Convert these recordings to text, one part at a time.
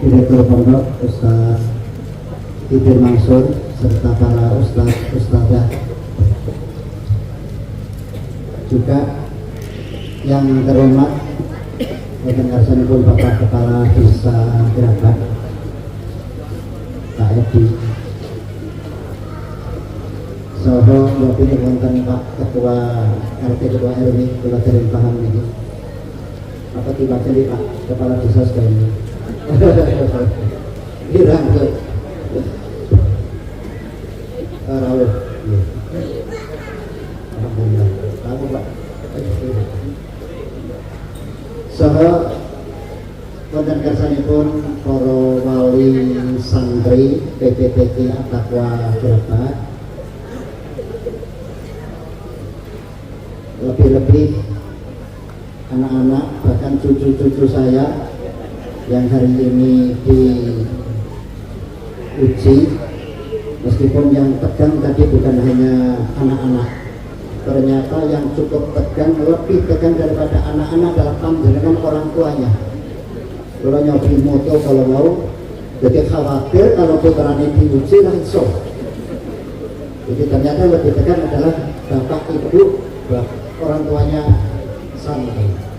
Direktur Pondok Ustaz Idir Mansur serta para ustadzah juga yang terhormat rekan-rekan pun Bapak Kepala Desa Gerabat Pak Edi Soho Bapak wonten Pak Ketua RT Ketua RW kula dereng paham ini apa tiba-tiba Pak Kepala Desa sekali dirangkul rawuh alhamdulillah aku Pak saha wonten kersanipun para wali santri PPPT At-Taqwa Gerabat lebih-lebih anak-anak bahkan cucu-cucu saya yang hari ini diuji, meskipun yang tegang tadi bukan hanya anak-anak, ternyata yang cukup tegang, lebih tegang daripada anak-anak adalah panjenengan orang tuanya. Kalau nyobi moto kalau mau, jadi khawatir kalau putranya diuji langsung. Jadi ternyata lebih tegang adalah bapak ibu, orang tuanya santai.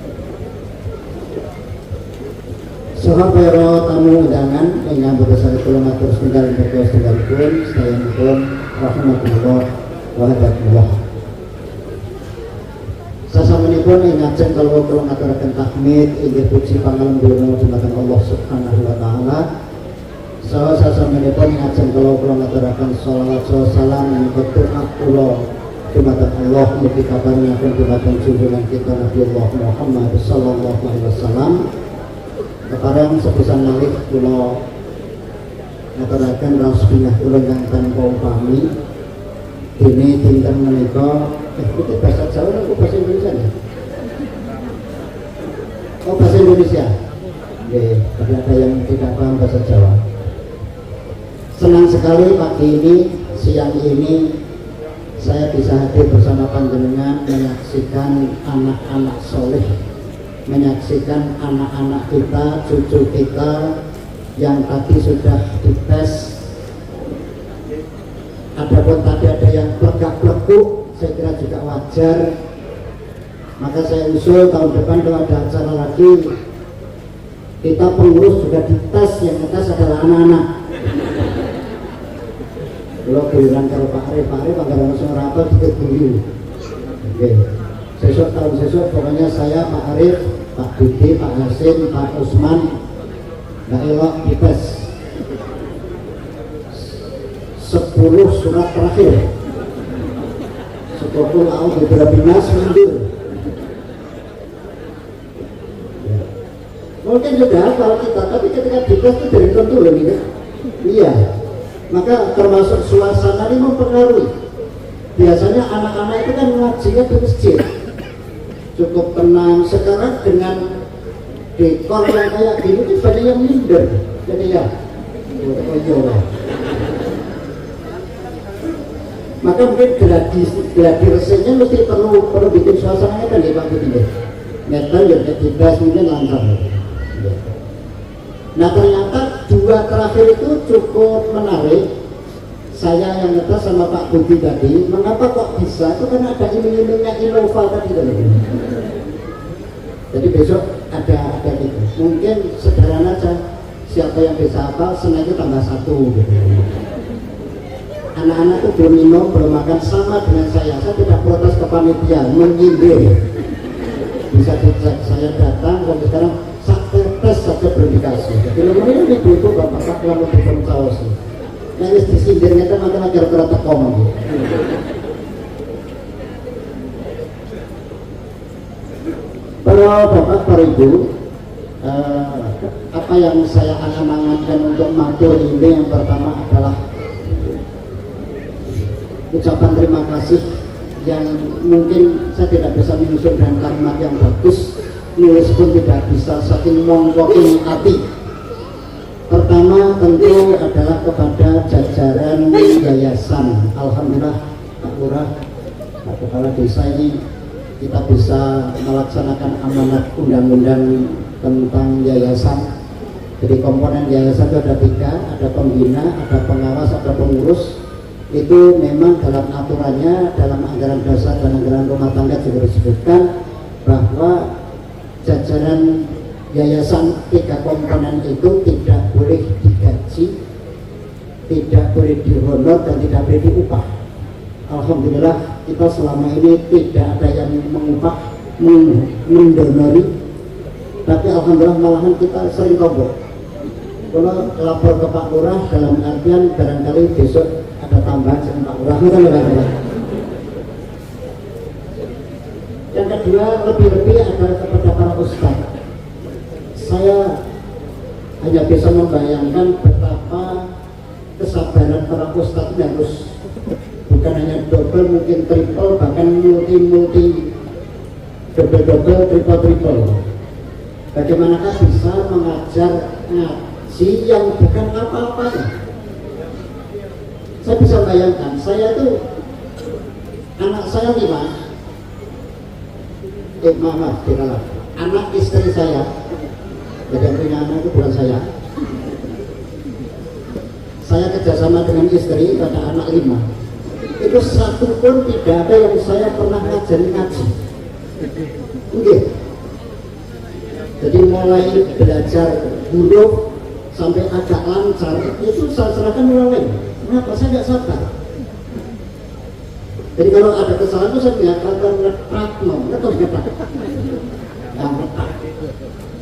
Sahabat tamu undangan menyambut besar kula matur setunggal berkos setunggalipun sedaya rahmatullah wa barakatuh. Sasampunipun ngajeng kalau kula ngaturaken tahmid inggih puji pangalembono dumateng Allah Subhanahu wa taala. Sasampunipun ngajeng kalau kula ngaturaken shalawat salam lan berdoa kula dumateng Allah mugi kabarnipun dumateng junjungan kita Nabi Muhammad sallallahu alaihi wasallam. Sekarang sebesar malih kula ngaturaken raos bingah kula ingkang tanpa upami dene dinten menika itu bahasa Jawa atau bahasa Indonesia ya? Oh bahasa Indonesia. Nggih, tapi ada yang tidak paham bahasa Jawa. Senang sekali pagi ini, siang ini saya bisa hadir bersama panjenengan menyaksikan anak-anak soleh, menyaksikan anak-anak kita, cucu kita yang tadi sudah dites. Adapun tadi ada yang plegak-pleguk, saya kira juga wajar. Maka saya usul tahun depan kalau ada acara lagi, kita pengurus juga dites, yang dites adalah anak-anak. Kalau giliran kalau Pak Arif agar langsung rapor dikit dulu. Oke. Tahun sesuk pokoknya saya, Pak Arif, Pak Budi, Pak Hasim, Pak Usman, Mbak Elok dites 10 surat terakhir 10 tahun beberapa binas mundur ya. Mungkin juga kalau kita, tapi ketika dites itu dari tentu loh nih kan? Iya, maka termasuk suasana ini mempengaruhi. Biasanya anak-anak itu kan ngajinya di masjid cukup tenang. Sekarang dengan dekor yang kayak gini itu banyak yang minder. Jadi ya, maka mungkin gladiresenya mesti perlu bikin suasananya kan ya Pak Budi. Metal ya bebas mungkin langsung. Nah ternyata dua terakhir itu cukup menarik. Saya yang ngetes sama Pak Budi tadi, mengapa kok bisa? Itu kan ada iming-imingnya Innova tadi kan. Jadi besok ada gitu. Mungkin sederhana aja, siapa yang bisa apa, senang itu tambah 1 gitu. Anak-anak itu belum minum, belum makan, sama dengan saya tidak protes ke panitia, menyindir. Bisa dicek, saya datang sampai sekarang tes saja berdikasi. Jadi lumayan itu bapak yang memberikan saus. Nangis disindirnya kan makin agar tekom. Para bapak, para ibu, apa yang saya angan-angankan untuk matur ini yang pertama adalah ucapan terima kasih yang mungkin saya tidak bisa menyusun dengan kalimat yang bagus, nulis pun tidak bisa, saking mongkokin hati. Pertama tentu adalah kepada jajaran yayasan. Alhamdulillah Pak Lurah, Pak Kepala Desa ini kita bisa melaksanakan amanat undang-undang tentang yayasan. Jadi komponen yayasan itu ada 3, ada pembina, ada pengawas, ada pengurus. Itu memang dalam aturannya, dalam anggaran dasar dan anggaran rumah tangga juga disebutkan bahwa jajaran yayasan 3 komponen itu tidak boleh digaji, tidak boleh dihonor, dan tidak boleh diupah. Alhamdulillah kita selama ini tidak ada yang mengupah, mendonori, tapi alhamdulillah malahan kita sering kompok. Kalau lapor ke Pak Lurah dalam artian barangkali besok ada tambahan sama Pak Lurah. Yang kedua, lebih-lebih adalah kepada para ustaz. Saya hanya bisa membayangkan betapa kesabaran para ustaz ini harus bukan hanya double, mungkin triple, bahkan multi, double, triple. Bagaimanakah bisa mengajar ngaji yang bukan apa-apanya? Saya bisa bayangkan, saya tuh anak saya 5, anak istri saya, jadi yang punya anak itu bukan saya kerjasama dengan istri pada anak 5, itu satu pun tidak ada yang saya pernah ngajarin ngaji. Oke. Jadi mulai belajar huruf sampai agak lancar itu saya serahkan orang lain. Kenapa? Saya nggak sabar. Jadi kalau ada kesalahan itu saya menyatakan retak.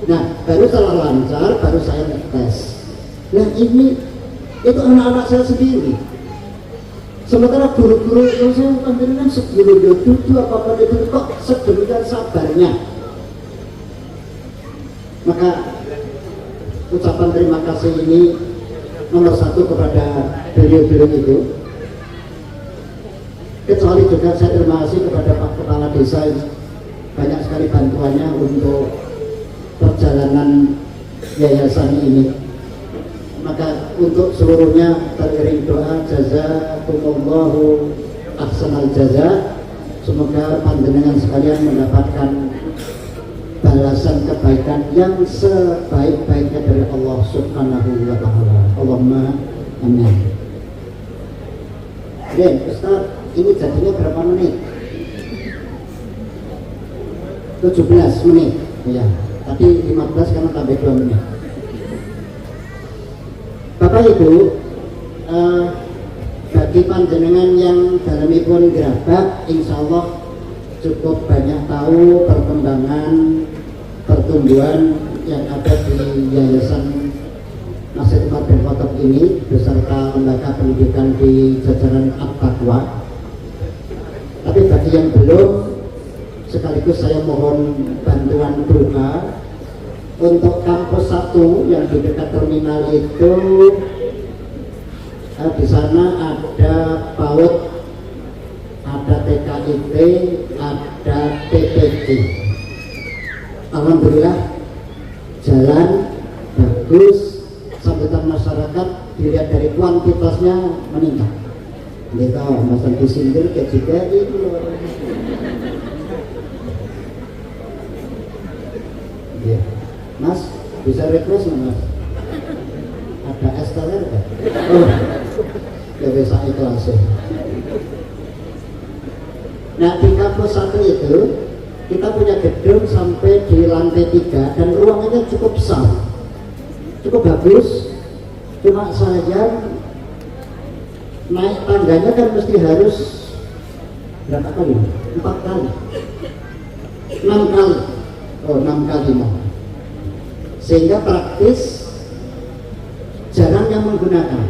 Nah, baru setelah lancar baru saya ngetes. Nah ini itu anak-anak saya sendiri. Sementara guru-guru yang saya panggilkan sebelum itu apa-apa itu kok sedemikian sabarnya. Maka ucapan terima kasih ini nomor 1 kepada beliau-beliau itu. Kecuali juga saya terima kasih kepada Pak Kepala Desa, banyak sekali bantuannya untuk perjalanan yayasan ini. Maka untuk seluruhnya teriring doa jazakumullahu ahsanal jaza. Semoga panjenengan sekalian mendapatkan balasan kebaikan yang sebaik-baiknya dari Allah Subhanahu wa ta'ala. Allahumma amin. Dan Ustaz, ini jadinya berapa menit? 17 menit. Ya, tadi 15 karena tambah 2 menit. Bapak Ibu, bagi panjenengan yang dalemipun gerabak, insya Allah cukup banyak tahu perkembangan pertumbuhan yang ada di Yayasan Masjid Umar bin Khattab ini beserta lembaga pendidikan di jajaran At-Taqwa. Tapi bagi yang belum, sekaligus saya mohon bantuan doa untuk kampus 1 yang di dekat terminal itu. Di sana ada PAUD, ada TKIT, ada TPG. Alhamdulillah jalan bagus, sambutan masyarakat dilihat dari kuantitasnya meningkat. Kita masang di sindir ke juga itu. Ya. Mas, bisa request Mas? Ada esteller kan? Oh, ya bisa ikhlas. Nah di kampus 1 itu kita punya gedung sampai di lantai 3 dan ruangannya cukup besar, cukup bagus. Cuma saja naik tangganya kan mesti harus berapa kali? 4 kali, 6 kali. Oh, 6 kali mau. Sehingga praktis jarang yang menggunakan.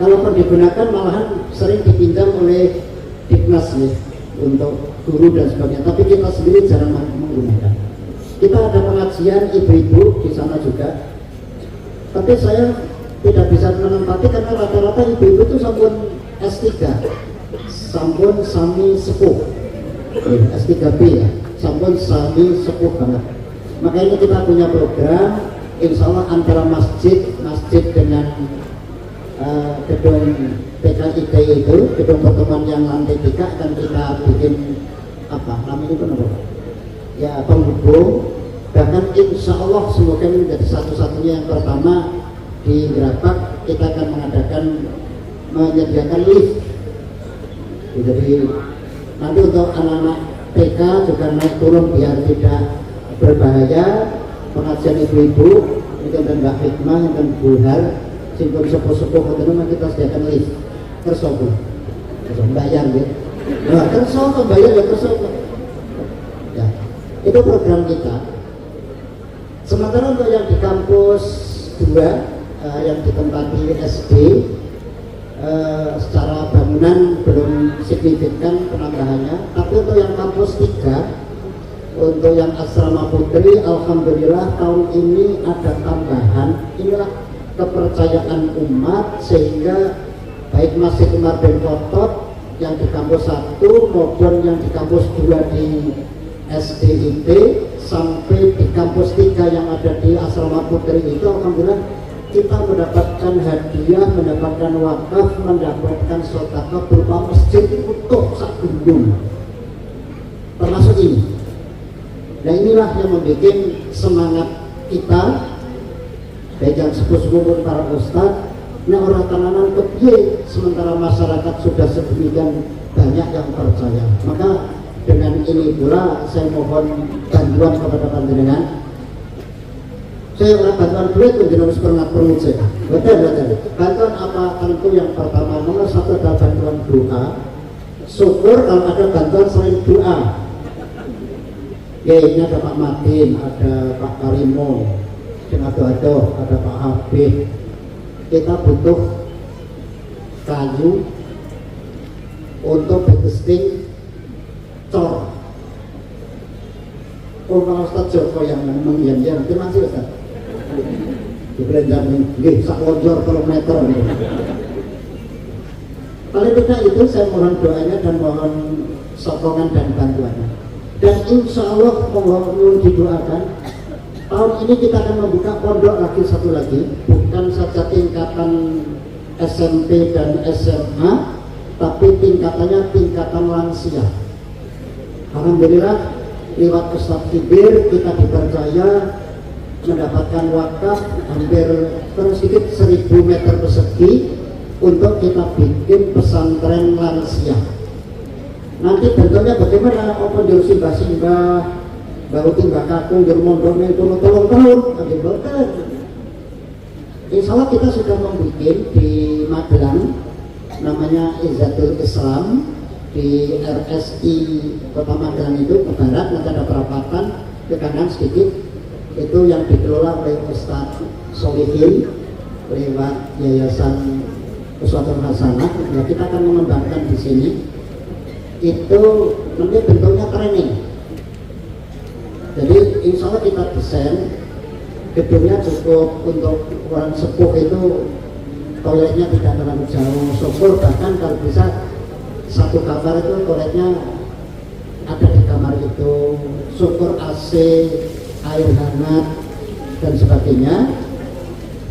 Kalaupun digunakan malahan sering dipinjam oleh Diknas ya, untuk guru dan sebagainya. Tapi kita sendiri jarang menggunakan. Kita ada pengajian ibu-ibu di sana juga. Tapi saya tidak bisa menempati karena rata-rata ibu-ibu itu sampun S3, sampun sami sepuh, S3B ya, sampun sami sepuh banget. Maka ini kita punya program, insya Allah antara masjid dengan gedung PKIT itu, gedung pertemuan yang lantai 3 akan kita bikin apa namanya itu apa? Ya penghubung Bahkan insya Allah semoga ini menjadi satu-satunya yang pertama di Gerabak kita akan menyediakan lift. Jadi nanti untuk anak-anak TK juga naik turun biar tidak berbahaya. Pengajian ibu-ibu mungkin dan Mbak Hikmah dan Bu Har simpul sepuh-sepuh itu kita sediakan lift tersopo bayar gitu. Nah tersopo bayar ya tersopo ya, itu program kita. Sementara untuk yang di kampus 2 yang ditempati SD secara bangunan belum signifikan penambahannya, tapi untuk yang kampus 3 untuk yang asrama putri, alhamdulillah tahun ini ada tambahan. Inilah kepercayaan umat sehingga baik Masjid Umar bin Khattab yang di kampus 1 maupun yang di kampus 2 di SDIT sampai di kampus 3 yang ada di asrama putri itu, alhamdulillah kita mendapatkan hadiah, mendapatkan wakaf, mendapatkan sedekah berupa masjid utuh sak gunung termasuk ini. Nah inilah yang membuat semangat kita baik yang sepuh-sepuh para ustadz. Nah orang tanaman kepiye sementara masyarakat sudah sedemikian banyak yang percaya. Maka dengan ini pula saya mohon bantuan kepada panjenengan. Saya orang bantuan duit menjelang seperangkat perut saya. Betul. Bantuan apa? Tentu yang pertama nomor 1 adalah bantuan doa. Syukur kalau ada bantuan selain doa. Ya ini ada Pak Madin, ada Pak Karimo, ada Pak Habib. Kita butuh kayu untuk bentesting cor. Kalau Ustaz Joko yang mengian-ian, terima kasih Ustaz. Dibelanjakan, sak lonjor kilometer. Paling tidak itu saya mohon doanya dan mohon sokongan dan bantuannya. Dan insya Allah mohon didoakan tahun ini kita akan membuka pondok lagi satu lagi, bukan saja tingkatan SMP dan SMA, tapi tingkatannya tingkatan lansia. Alhamdulillah lewat Ustadz Kibir kita dipercaya mendapatkan wakaf hampir sedikit 1000 meter persegi untuk kita bikin pesantren lansia. Nanti bentuknya bagaimana? Apa juru simbah-simbah, baru timbah kakung, juru mondoknya itu tolong betul. Insya Allah kita sudah membuat di Magelang, namanya Izzatul Islam, di RSI Kota Magelang itu ke barat, nanti ada perapatan ke kanan sedikit, itu yang dikelola oleh Ustadz Solihin lewat Yayasan Uswatun Hasanah. Ya, kita akan mengembangkan di sini. Itu nanti bentuknya training. Jadi insya Allah kita desain gedungnya cukup untuk orang sepuh itu toiletnya tidak terlalu jauh, syukur bahkan kalau bisa satu kamar itu toiletnya ada di kamar itu, syukur AC, air hangat dan sebagainya,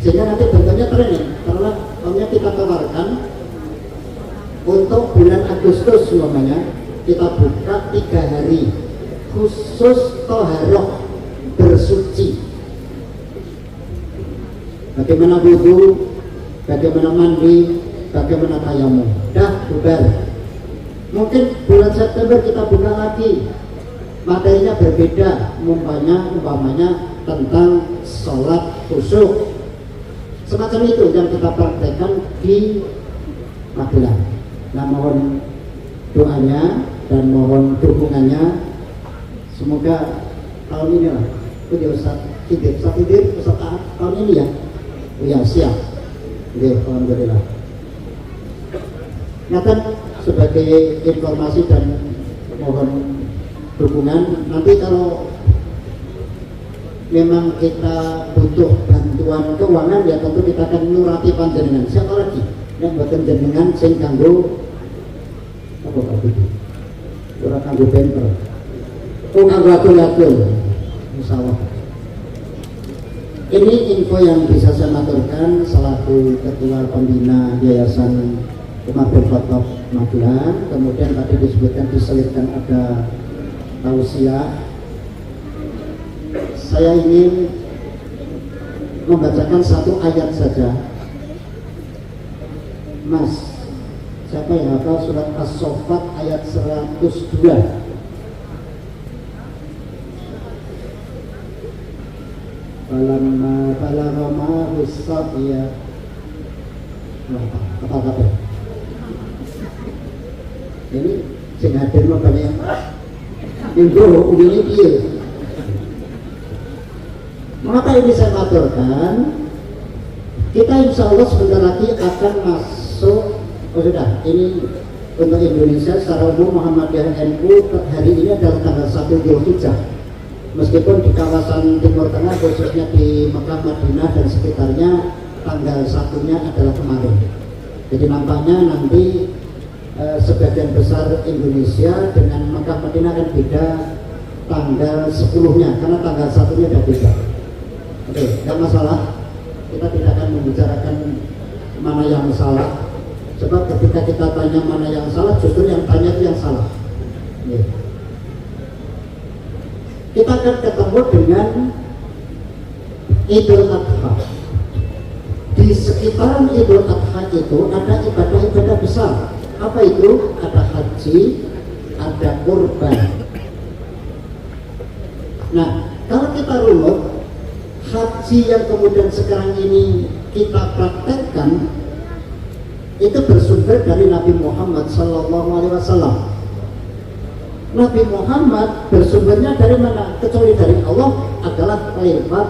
sehingga nanti bentuknya training. Karena kita tawarkan untuk bulan Agustus namanya kita buka 3 hari khusus toharoh bersuci, bagaimana wudhu, bagaimana mandi, bagaimana tayamum. Dah bubar. Mungkin bulan September kita buka lagi, materinya berbeda, umpamanya tentang sholat khusyuk, semacam itu yang kita praktekkan di Magelang. Nah mohon doanya dan mohon dukungannya, semoga tahun ini lah itu di Ustaz tahun ini ya. Ya siap. Oke, alhamdulillah. Nah sebagai informasi dan mohon dukungan, nanti kalau memang kita butuh bantuan keuangan ya tentu kita akan nurati panjenengan. Siapa lagi yang buatan jenengan sing kanggo apa itu? Ora kanggo benter. Oh kanggo atul-atul. Insyaallah. Ini info yang bisa saya maturkan selaku Ketua Pembina Yayasan Umar bin Khattab Magelang. Kemudian tadi disebutkan diselipkan ada tausiah saya ingin membacakan satu ayat saja. Mas, siapa yang hafal surat As-Saffat ayat 102? Falamma balagha ma'ahu as-sa'ya. Apa? Ini sing hadir banyak minggu ini dia. Maka ini saya maturkan, kita insya Allah sebentar lagi akan masuk. Sudah, ini untuk Indonesia secara umum Muhammadiyah NU hari ini adalah tanggal 1 Zulhijjah. Meskipun di kawasan Timur Tengah khususnya di Mekah, Madinah dan sekitarnya tanggal 1-nya adalah kemarin. Jadi nampaknya nanti sebagian besar Indonesia dengan Mekah, Madinah akan beda tanggal 10-nya karena tanggal 1-nya sudah beda. Oke, tidak masalah. Kita tidak akan membicarakan mana yang salah. Sebab ketika kita tanya mana yang salah, justru yang tanya itu yang salah. Kita akan ketemu dengan Idul Adha. Di sekitaran Idul Adha itu ada ibadah-ibadah besar. Apa itu? Ada haji, ada kurban. Nah, kalau kita runut, haji yang kemudian sekarang ini kita praktekkan itu bersumber dari Nabi Muhammad SAW. Nabi Muhammad bersumbernya dari mana? Kecuali dari Allah adalah lewat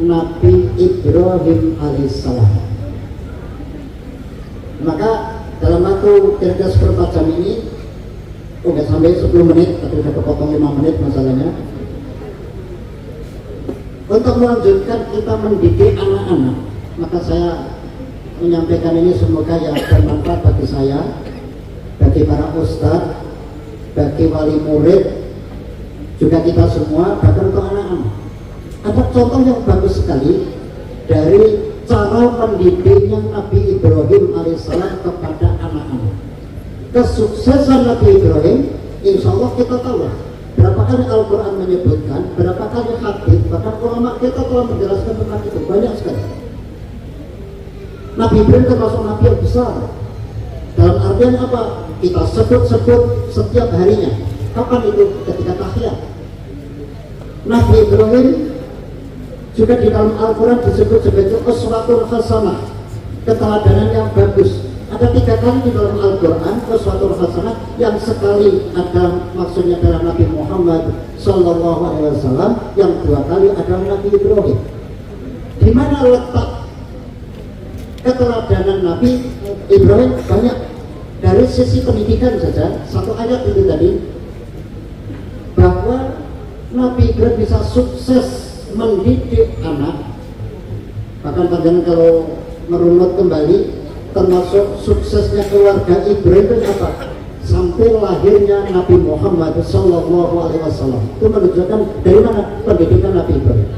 Nabi Ibrahim alaihissalam. Maka dalam waktu kira-kira seperempat jam ini, nggak sampai 10 menit, tapi udah kepotong 5 menit masalahnya. Untuk melanjutkan kita mendidik anak-anak, maka saya menyampaikan ini semoga yang bermanfaat bagi saya, bagi para ustadz, bagi wali murid, juga kita semua, bahkan untuk anak-anak. Ada contoh yang bagus sekali dari cara mendidiknya Nabi Ibrahim alaihissalam kepada anak-anak. Kesuksesan Nabi Ibrahim, insya Allah kita tahu berapa kali Al-Quran menyebutkan, berapa kali hadis, bahkan ulama kita telah menjelaskan tentang itu, banyak sekali. Nabi Ibrahim termasuk Nabi yang besar. Dalam artian apa? Kita sebut-sebut setiap harinya. Kapan itu? Ketika tahiyat. Nabi Ibrahim juga di dalam Al-Quran disebut sebagai uswatun hasanah, keteladanan yang bagus. Ada 3 kali di dalam Al-Quran uswatun hasanah, yang sekali ada maksudnya adalah Nabi Muhammad SAW, yang 2 kali adalah Nabi Ibrahim. Di mana letak keteladanan Nabi Ibrahim? Banyak. Dari sisi pendidikan saja, 1 ayat itu tadi, bahwa Nabi Ibrahim bisa sukses mendidik anak. Bahkan kalian kalau merunut kembali, termasuk suksesnya keluarga Ibrahim itu apa? Sampai lahirnya Nabi Muhammad SAW. Itu menunjukkan dari mana pendidikan Nabi Ibrahim.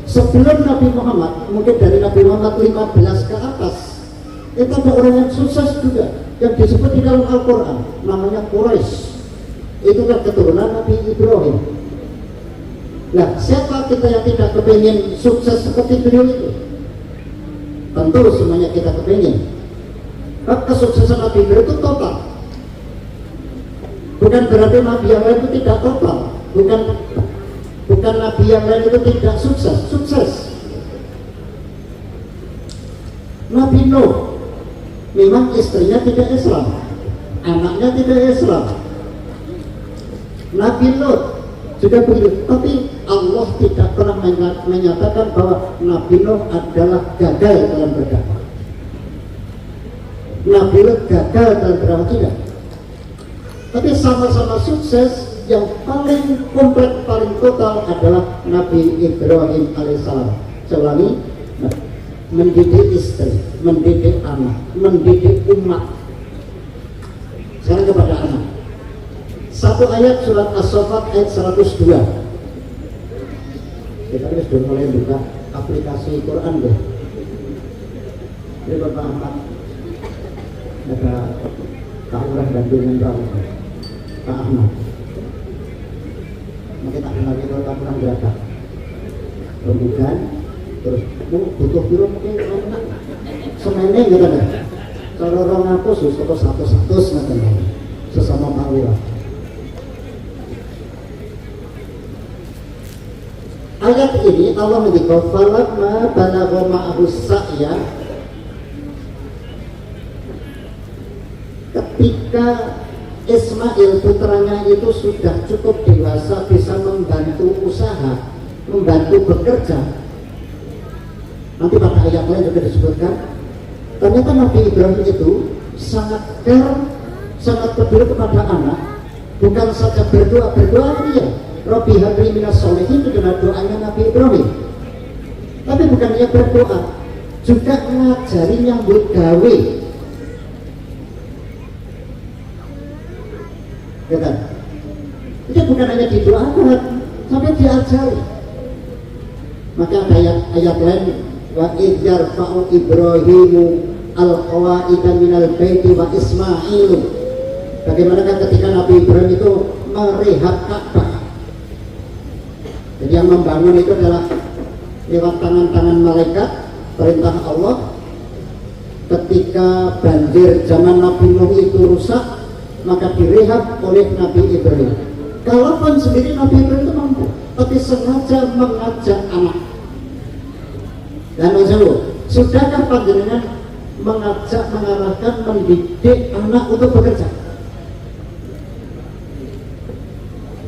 Sebelum Nabi Muhammad, mungkin dari Nabi Muhammad 15 ke atas, itu ada orang yang sukses juga, yang disebut di dalam Al-Quran, namanya Quraisy. Itu kan keturunan Nabi Ibrahim. Nah, siapa kita yang tidak kepingin sukses seperti beliau itu? Tentu semuanya kita kepingin. Kesuksesan Nabi Ibrahim itu total. Bukan berarti Nabi yang lain itu tidak total. Bukan Nabi yang lain itu tidak sukses. Sukses. Nabi Nuh memang istrinya tidak Islam, anaknya tidak Islam. Nabi Lut juga begitu, tapi Allah tidak pernah menyatakan bahwa Nabi Nuh adalah gagal dalam berdakwah. Nabi Lut gagal dalam berdakwah, tidak. Tapi sama-sama sukses. Yang paling komplit, paling total adalah Nabi Ibrahim alaihissalam. Selalu mendidik istri, mendidik anak, mendidik umat. Sekarang kepada anak. 1 ayat surat As-Saffat ayat 102. Kita ini sudah mulai buka aplikasi Quran deh. Ini Bapak Ahmad, ada Kak Urah dan Bimbingan Pak Ahmad. Mungkin tak kenal itu Kak Urah berapa. rembugan, terus butuh biru mungkin semene gitu kan. Kalau orang aku susu atau satu sesama Pak Lurah. Ayat ini Allah mengatakan falamma balagha ma'ahu sa'ya, ketika Ismail putranya itu sudah cukup dewasa bisa membantu usaha, membantu bekerja. Nanti pada ayat lain juga disebutkan ternyata Nabi Ibrahim itu sangat care, sangat peduli kepada anak. Bukan saja berdoa dia Rabbi habli minas sholihin, itu adalah doanya Nabi Ibrahim. Tapi bukan hanya berdoa, juga ngajari nyambut gawe. Ya, itu bukan hanya didoakan, sampai diajari. Maka ada ayat lain, wa idh yarfa'u Ibrahimu al-qawaida minal baiti wa Ismailu. Bagaimana ketika Nabi Ibrahim itu merehab Ka'bah. Jadi yang membangun itu adalah lewat tangan-tangan malaikat, perintah Allah. Ketika banjir zaman Nabi Nuh itu rusak, maka direhab oleh Nabi Ibrahim. Kalaupun sendiri Nabi Ibrahim itu mampu, tapi sengaja mengajak anak. Dan sudahkah panjenengan mengajak, mengarahkan, mendidik anak untuk bekerja?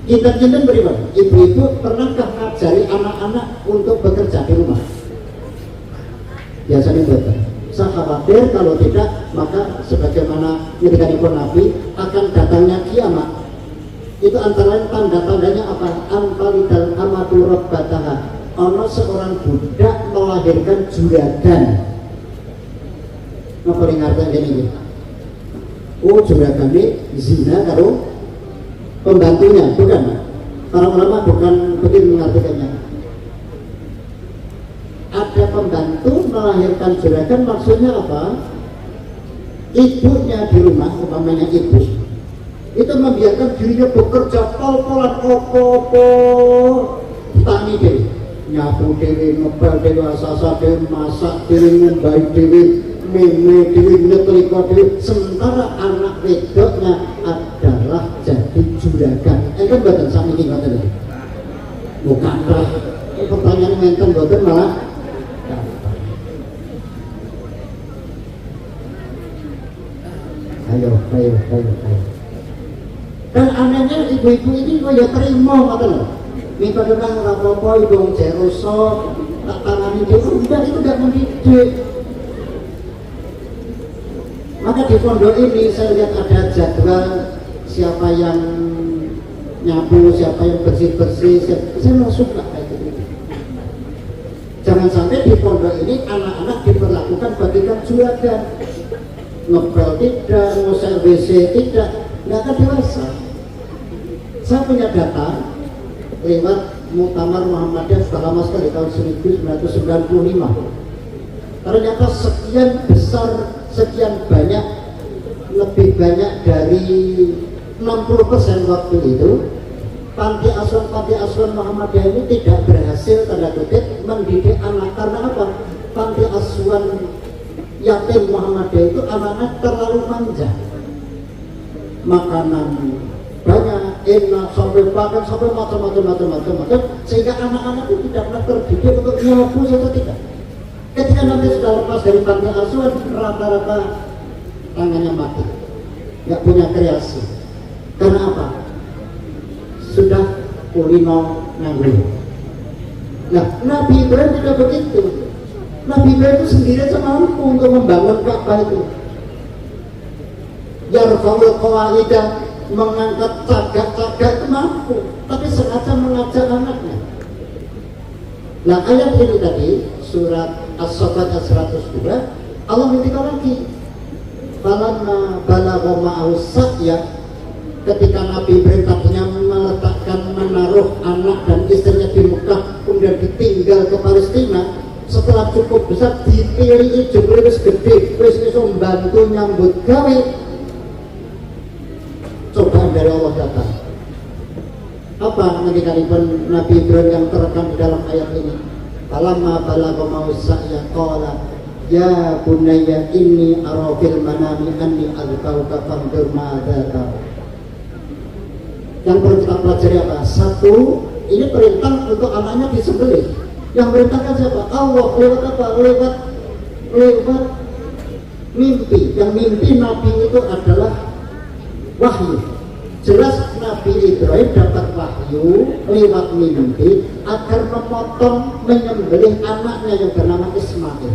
Kinten-kinten beriman, ibu-ibu pernahkah mengajari anak-anak untuk bekerja di rumah? Biasanya betul. Saya khawatir kalau tidak, maka sebagaimana ketika Nabi akan datangnya kiamat. Itu antara lain tanda-tandanya apa? Antalidal amatu rabbataha. Ono seorang budak melahirkan juragan. Apa yang ngerti ini? Oh, juragan ini zina karo pembantunya, bukan? Para ulama bukan begitu mengartikannya. Ada pembantu melahirkan juragan, maksudnya apa? Ibunya di rumah, umpamanya ibu itu membiarkan dirinya bekerja pol-polan, opo-opo tani deh, nyapu dewi, ngepel dewi, asasa dewi, masak dewi, ngumbai dewi, meme dewi, nyetelika dewi. Sementara anak wedoknya adalah jadi juragan. Kan badan sami ini kata tadi. Bukan lah. Pertanyaan menten badan malah. Ayo. Dan anehnya ibu-ibu ini kok ya terima kata loh. Minta dengan rapopo, dong jeroso, tak tangani dia. Enggak, itu enggak mendidik. Maka di pondok ini saya lihat ada jadwal siapa yang nyapu, siapa yang bersih-bersih. Saya mau suka kayak gitu. Jangan sampai di pondok ini anak-anak diperlakukan bagikan juragan. Ngepel tidak, ngusir WC tidak, nggak akan dewasa. Saya punya data lewat Muktamar Muhammadiyah sudah lama sekali tahun 1995. Ternyata sekian besar, sekian banyak, lebih banyak dari 60% waktu itu panti asuhan Muhammadiyah ini tidak berhasil tanda kutip mendidik anak. Karena apa? Panti asuhan yatim Muhammadiyah itu anak-anak terlalu manja, makanan banyak, enak, sampai bahkan sampai macam-macam, sehingga anak-anak itu tidak pernah terdidik untuk nyapu atau tidak. Ketika nanti sudah lepas dari panti asuhan, rata-rata tangannya mati, nggak punya kreasi. Karena apa? Sudah kulino nganggur. Nah, Nabi Ibrahim tidak begitu. Nabi Ibrahim itu sendiri aja mampu untuk membangun Ka'bah itu. Yarfa'ul qawaida, mengangkat cagak-cagak itu mampu, tapi sengaja mengajak anaknya. Nah, ayat ini tadi surat As-Saffat 102 Allah mengingatkan lagi falamma balagha ma'ahu sa'ya, ketika Nabi Ibrahim tadinya meletakkan, menaruh anak dan istrinya di Mekah kemudian ditinggal ke Palestina. Setelah cukup besar dipilih jumlah wis gede, wis iso membantu nyambut gawe, cobaan dari Allah datang. Apa nanti kalipun Nabi Ibrahim yang terekam di dalam ayat ini? Falamma balagha mausa qala ya bunayya inni ara fil manami anni azbauka fanzur madza tara. Yang perlu kita pelajari apa? Satu, ini perintah untuk anaknya disembelih. Yang perintahkan siapa? Allah. Lewat apa? Lewat mimpi. Yang mimpi Nabi itu adalah wahyu. Jelas Nabi Ibrahim dapat wahyu lewat mimpi agar memotong menyembelih anaknya yang bernama Ismail.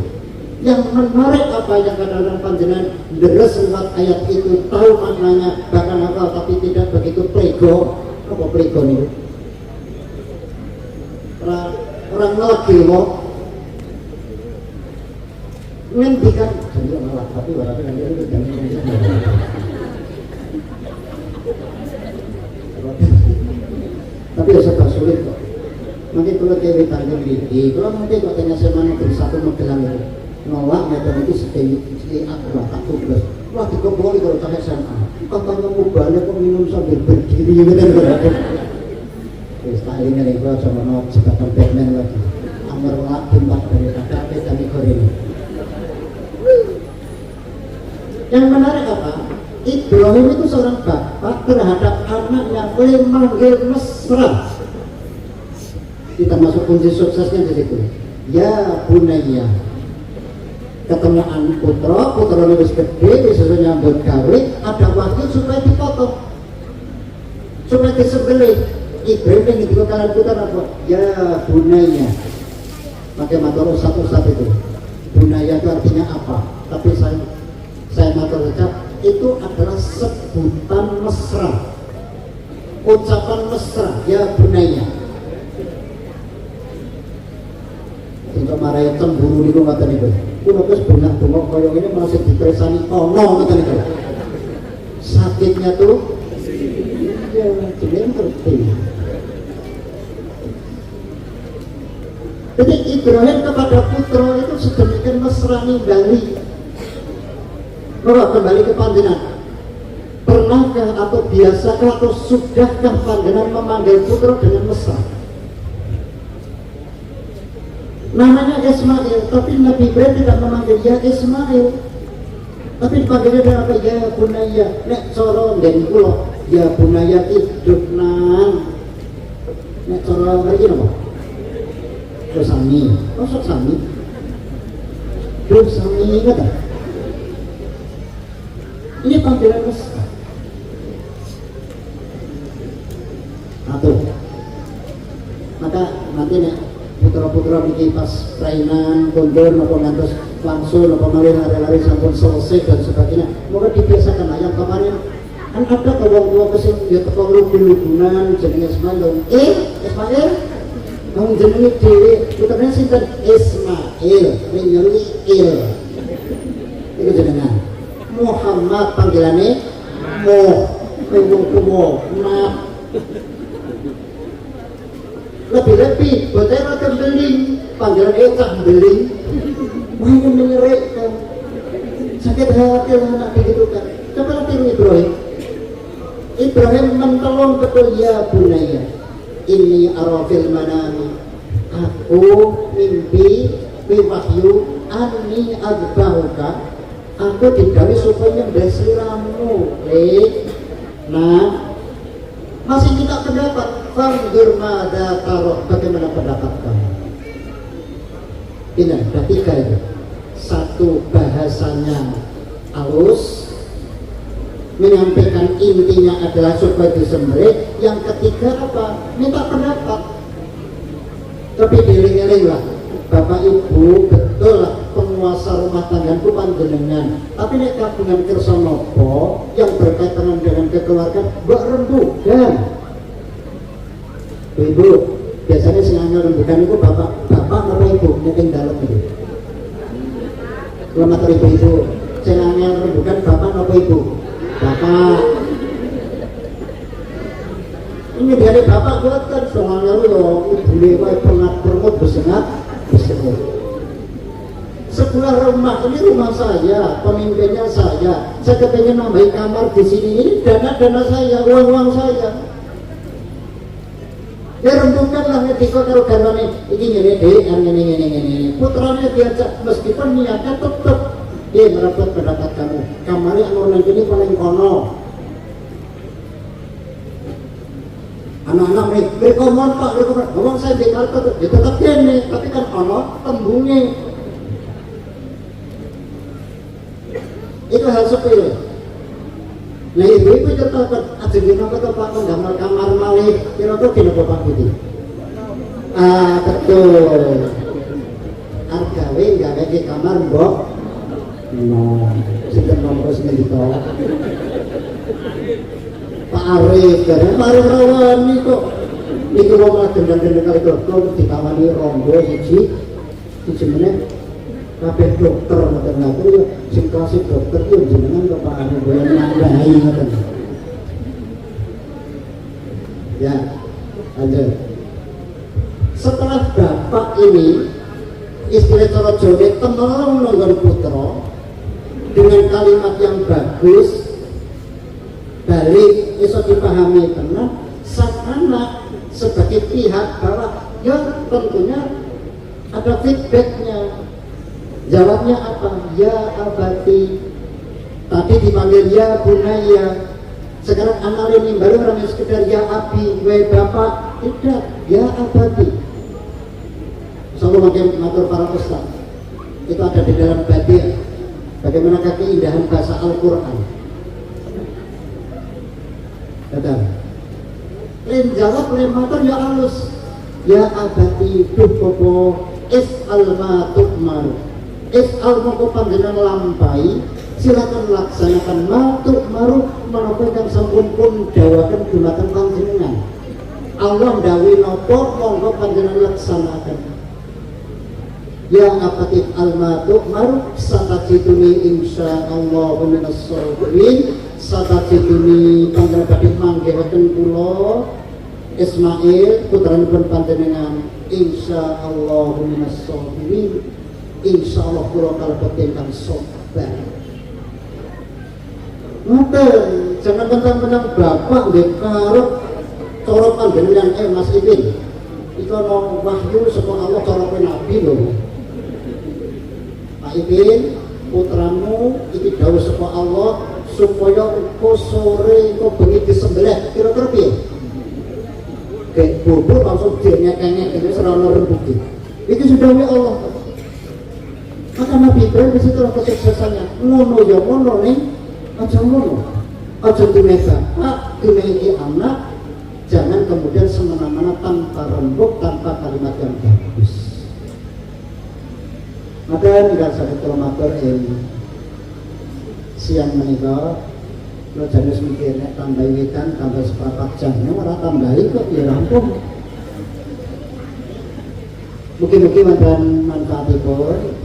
Yang menarik apa yang kadang-kadang panjenengan deres lewat ayat itu, tahu maknanya bahkan apa, tapi tidak begitu prego. Apa prego ini? Orang lagi loh ngendikan jadi malah tapi berarti nanti itu jangan tapi ya serba sulit kok. Nanti kalau cewek tanggung diri, kalau nanti kok tanya semana dari satu magelang itu nolak medan itu sedih aku tak tugas. Wah dikeboli kalau cahaya SMA. Katanya mau balik kok minum sambil berdiri gitu kan. Terus tak ini nih gua sama nolak sebatan Batman lagi. Amar nolak tempat dari kata kami korin. Yang menarik apa? Ibrahim itu seorang bapak terhadap anak yang memanggil mesra. Kita masuk kunci suksesnya di situ. Ya bunayya. Ketemuan putra wis gede, wis nyambut gawe, ada waktu supaya dipotong, supaya disembelih. Ibrahim yang itu kalian putar apa? Ya bunayya. Pakai motor satu-satu itu. Bunayya itu artinya apa? Tapi saya motor ucap itu adalah sebutan mesra, ucapan mesra. Ya bunayya. Untuk marah cemburu itu kata itu. Kulo wis bengak-bengok koyo ini masih dipresani ono ngoten iki. Sakitnya tuh ya jadi ngerti. Jadi Ibrahim kepada putra itu sedemikian mesra ninggali. Bahwa kembali ke panjenengan. Pernahkah atau biasakah atau sudahkah panjenengan memanggil putra dengan mesra? Namanya Ismail, tapi Nabi Ibrahim tidak memanggil ya Ismail, tapi dipanggilnya dengan apa? Ya bunayya. Nek coro den kula ya bunayya hidup nang. Nek coro lagi apa? Dosami. Kosok sami. Dosami kata. Ini panggilan mesra. Satu. Maka nanti nek putra-putra bikin pas perainan, kondur, maupun ngantos langsung, maupun lari-lari sampun selesai dan sebagainya. Moga dibiasakan lah. Yang kemarin kan ada kawan tua kesini dia tekong lugu-lugunan jenenge Ismail. Ismail, kamu jenenge dewi, putranya sinten Ismail, menyerui Il. Itu jenengan. Muhammad panggilannya Muhammad. Lebih-lebih, buatnya rata beling, panggilan cah beling. Wah ini menyerahkan, sakit hati lah anak begitu kan. Coba tiru Ibrahim. Ibrahim mentolong betul ya bunayya. Ini arafil manami. Aku mimpi wahyu anni adbahuka. Aku digawe supaya nyembelih sliramu. Nah, masih kita pendapat. Fanzur madza tara, bagaimana pendapat kamu? Ini ada tiga itu. Satu, bahasanya halus, menyampaikan intinya adalah supaya disembelih. Yang ketiga apa? Minta pendapat. Tapi dieling-eling lah, Bapak Ibu betul lah penguasa rumah tangga itu panjenengan. Tapi nek kagungan kersa napa yang berkaitan dengan kekeluargaan mbok rembugan. Ibu, biasanya sengaja rembukan itu bapak apa ibu yang dalam itu. Selamat ibu, sengaja rembukan bapak apa ibu? Bapak. Ini dari bapak buatan soalnya lo ibu lewat pengat bersengat. Sebuah rumah ini rumah saya, pemimpinnya saya kepengen nambahin kamar di sini, ini dana saya, uang saya. Ya rembukan lah ngetika karo garwane iki ngene Dik, ngene. Putrane diajak meskipun niatnya tetep dia merebut pendapat kamu. Kamari anu nang kene paling kono. Anak-anak mereka montok, ngomong saya di kartu, ya tetap kene, tapi kan ono tembungnya. Itu hal sepele. Nah ibu-ibu itu takut, ajeng dina kata Pak nggambar kamar malih, kira-kira dina Bapak Budi. Betul. Argawe gawe di kamar mbok. Nah, sinten nomor ngendika. Pak Arif, karena Pak Arif rawani kok. Iki wong gendang-gendang kali dokter ditawani rombo siji meneh kabeh dokter ngoten ngaku ya sing klasik dokter ki jenengan kok Pak Arif boyo nambahi ngoten. Ya, lanjut. Setelah bapak ini istilah cara Jawa temelong nonggon putra dengan kalimat yang bagus balik bisa dipahami karena sang anak sebagai pihak bahwa ya tentunya ada feedbacknya. Jawabnya apa? Ya abati. Tadi dipanggil ya bunaya. Sekarang anak ini baru ramai sekedar ya abi, we bapak. Tidak, ya abati. Selalu makin matur para ustaz. Itu ada di dalam badiah. Bagaimana keindahan bahasa Al-Quran. Betul. Lain jawab lain matur ya halus. Ya abati duh popo is'al ma tu'mar. Is'al mongko panjenengan lampai, silakan laksanakan ma tu'maru menapa kang sampun pun dawaken dumateng panjenengan. Allah dawuh napa monggo panjenengan laksanaken. Ya abati al ma tu'mar satajiduni insyaallah minas sabirin. Satajiduni panjenengan badhe manggihaken kula Ismail putranipun panjenengan insyaallah minas sabirin. Insyaallah kula kalebet ingkang sabar. Ngoten, jangan mentang-mentang bapak nggih karep cara panjenengan Mas Ibin. Iku ana wahyu saka Allah cara nabi lho. Pak Ibin, putramu iki dawuh saka Allah supaya engko sore engko bengi disembelih. Kira-kira piye? Kayak bubur langsung dinyek-nyek ini serana rembuki. Itu sudah oleh Allah. Maka Nabi Ibrahim di situ kesuksesannya. Ngono ya ngono nih, aja ngono, aja dimega. Dimiliki anak, jangan kemudian semena-mena tanpa rembuk, tanpa kalimat yang bagus. Maka nggak sakit kalau matur siang menikah. Lo jadi mikirnya tambah wetan, tambah sepakat jamnya, malah tambahi kok ya rampung. Mungkin-mungkin manfaatipun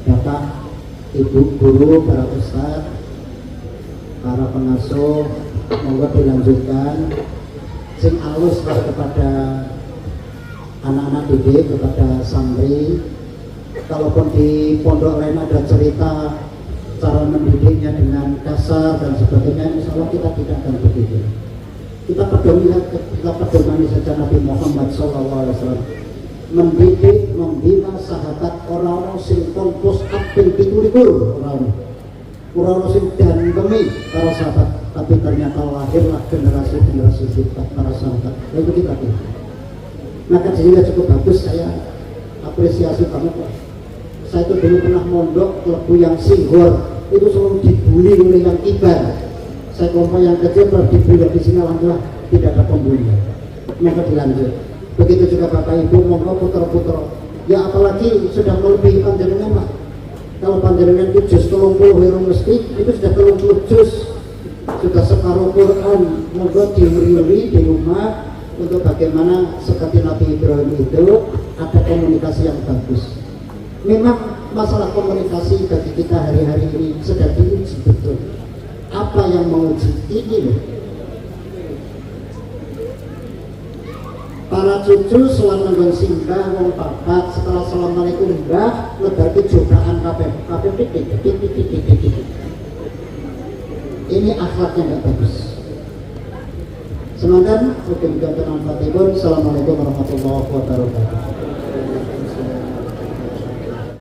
Bapak, Ibu, Guru, para Ustaz, para pengasuh, monggo dilanjutkan sing alus kepada anak-anak didik, kepada santri. Kalaupun di pondok lain ada cerita cara mendidiknya dengan kasar dan sebagainya, insya Allah kita tidak akan begitu. Kita pedomani saja Nabi Muhammad SAW mendidik, membina sahabat orang-orang sing kompos apel pitulikur orang-orang sing dantemi para sahabat, tapi ternyata lahirlah generasi-generasi sifat para sahabat. Lalu kita lihat. Maka sehingga cukup bagus, saya apresiasi kamu Pak. Saya itu dulu pernah mondok klebu yang singgor, itu selalu dibully oleh yang kibar. Saya kelompok yang kecil pernah dibully, di sini alhamdulillah tidak ada pembulian. Maka dilanjut. Begitu juga Bapak Ibu, monggo putra-putra. Ya apalagi sudah melebihi panjenengan Pak. Kalau panjenengan itu juz 30 wirung mesti, itu sudah 30 juz, sudah separuh Quran. Monggo diuri-uri di rumah untuk bagaimana seperti Nabi Ibrahim itu ada komunikasi yang bagus. Memang masalah komunikasi bagi kita hari-hari ini sedang diuji betul. Apa yang menguji ini loh. Para cucu selama nanggon singgah wong papat setelah assalamualaikum mbah lebar kejogaan kabeh titik. Ini akhlaknya nggak bagus. Semantan, mungkin juga Assalamualaikum warahmatullahi wabarakatuh.